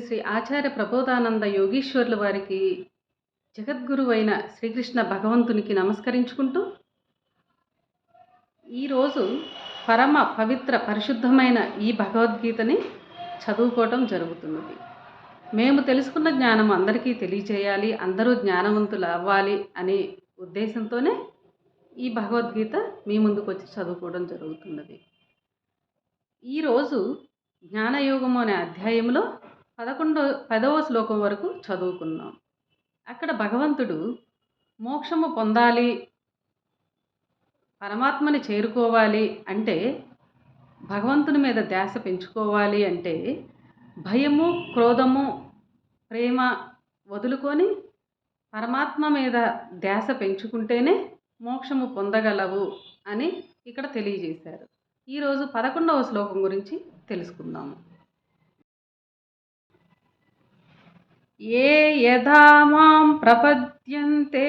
శ్రీ ఆచార్య ప్రబోధానంద యోగీశ్వర్ల వారికి జగద్గురువైన శ్రీకృష్ణ భగవంతునికి నమస్కరించుకుంటూ ఈరోజు పరమ పవిత్ర పరిశుద్ధమైన ఈ భగవద్గీతని చదువుకోవటం జరుగుతున్నది. మేము తెలుసుకున్న జ్ఞానం అందరికీ తెలియచేయాలి, అందరూ జ్ఞానవంతులు అవ్వాలి అనే ఉద్దేశంతోనే ఈ భగవద్గీత మీ ముందుకు వచ్చి చదువుకోవడం జరుగుతున్నది. ఈరోజు జ్ఞానయోగము అనే అధ్యాయంలో 10వ శ్లోకం వరకు చదువుకున్నాం. అక్కడ భగవంతుడు మోక్షము పొందాలి, పరమాత్మని చేరుకోవాలి అంటే, భగవంతుని మీద ధ్యాస పెంచుకోవాలి అంటే భయము, క్రోధము, ప్రేమ వదులుకొని పరమాత్మ మీద ధ్యాస పెంచుకుంటేనే మోక్షము పొందగలవు అని ఇక్కడ తెలియజేశారు. ఈరోజు 11వ శ్లోకం గురించి తెలుసుకుందాము. ఏ యథా మాం ప్రపద్యంతే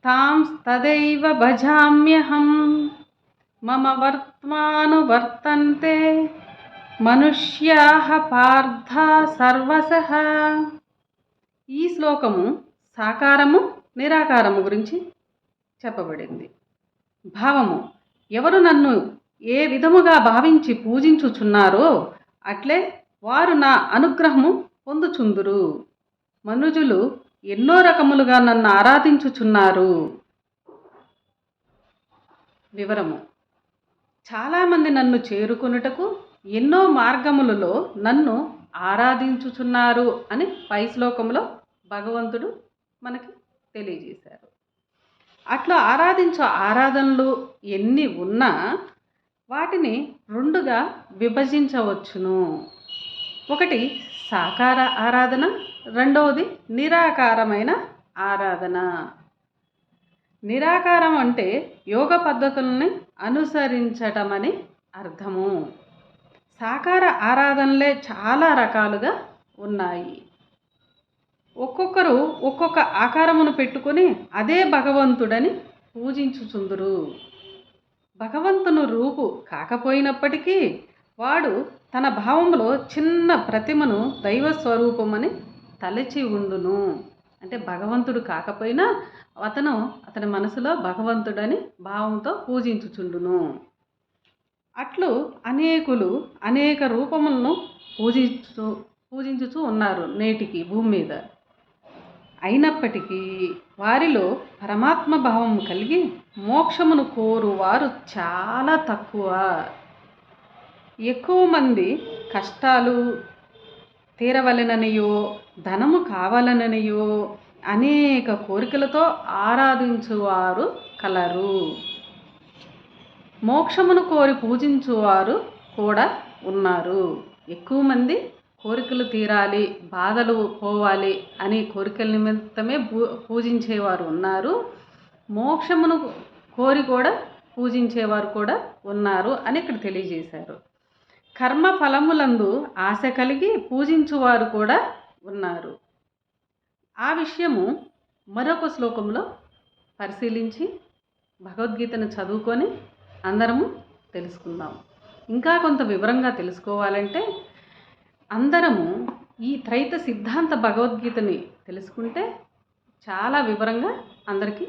తాం తదైవ భజామ్యహం మమ వర్త్మానువర్తంతే మనుష్యాః పార్థ సర్వశః. ఈ శ్లోకము సాకారము, నిరాకారము గురించి చెప్పబడింది. భావము: ఎవరు నన్ను ఏ విధముగా భావించి పూజించుచున్నారో అట్లే వారు నా అనుగ్రహము పొందుచుందురు. మనుజులు ఎన్నో రకములుగా నన్ను ఆరాధించుచున్నారు. వివరము: చాలామంది నన్ను చేరుకొనుటకు ఎన్నో మార్గములలో నన్ను ఆరాధించుచున్నారు అని పై శ్లోకంలో భగవంతుడు మనకి తెలియజేశారు. అట్లా ఆరాధించే ఆరాధనలు ఎన్ని ఉన్నా వాటిని రెండుగా విభజించవచ్చును. ఒకటి సాకార ఆరాధన, రెండవది నిరాకారమైన ఆరాధన. నిరాకారం అంటే యోగ పద్ధతుల్ని అనుసరించటమని అర్థము. సాకార ఆరాధనలే చాలా రకాలుగా ఉన్నాయి. ఒక్కొక్కరు ఒక్కొక్క ఆకారమును పెట్టుకొని అదే భగవంతుడని పూజించుచుందురు. భగవంతుని రూపు కాకపోయినప్పటికీ వాడు తన భావంలో చిన్న ప్రతిమను దైవ స్వరూపమని తలచి ఉండును. అంటే భగవంతుడు కాకపోయినా అతని మనసులో భగవంతుడని భావంతో పూజించుచుండును. అట్లు అనేకులు అనేక రూపములను పూజించుచూ ఉన్నారు నేటికి భూమి మీద. అయినప్పటికీ వారిలో పరమాత్మ భావం కలిగి మోక్షమును కోరువారు చాలా తక్కువ. ఎక్కువ మంది కష్టాలు తీరవలెననియో, ధనము కావాలననియో అనేక కోరికలతో ఆరాధించువారు కలరు. మోక్షమును కోరి పూజించువారు కూడా ఉన్నారు. ఎక్కువ మంది కోరికలు తీరాలి, బాధలు పోవాలి అని కోరికల నిమిత్తమే పూజించేవారు ఉన్నారు. మోక్షమును కోరి కూడా పూజించేవారు కూడా ఉన్నారు అని ఇక్కడ తెలియజేశారు. కర్మ ఫలములందు ఆశ కలిగి పూజించువారు కూడా ఉన్నారు. ఆ విషయము మరొక శ్లోకంలో పరిశీలించి భగవద్గీతను చదువుకొని అందరము తెలుసుకుందాం. ఇంకా కొంత వివరంగా తెలుసుకోవాలంటే అందరము ఈ త్రైత సిద్ధాంత భగవద్గీతని తెలుసుకుంటే చాలా వివరంగా అందరికీ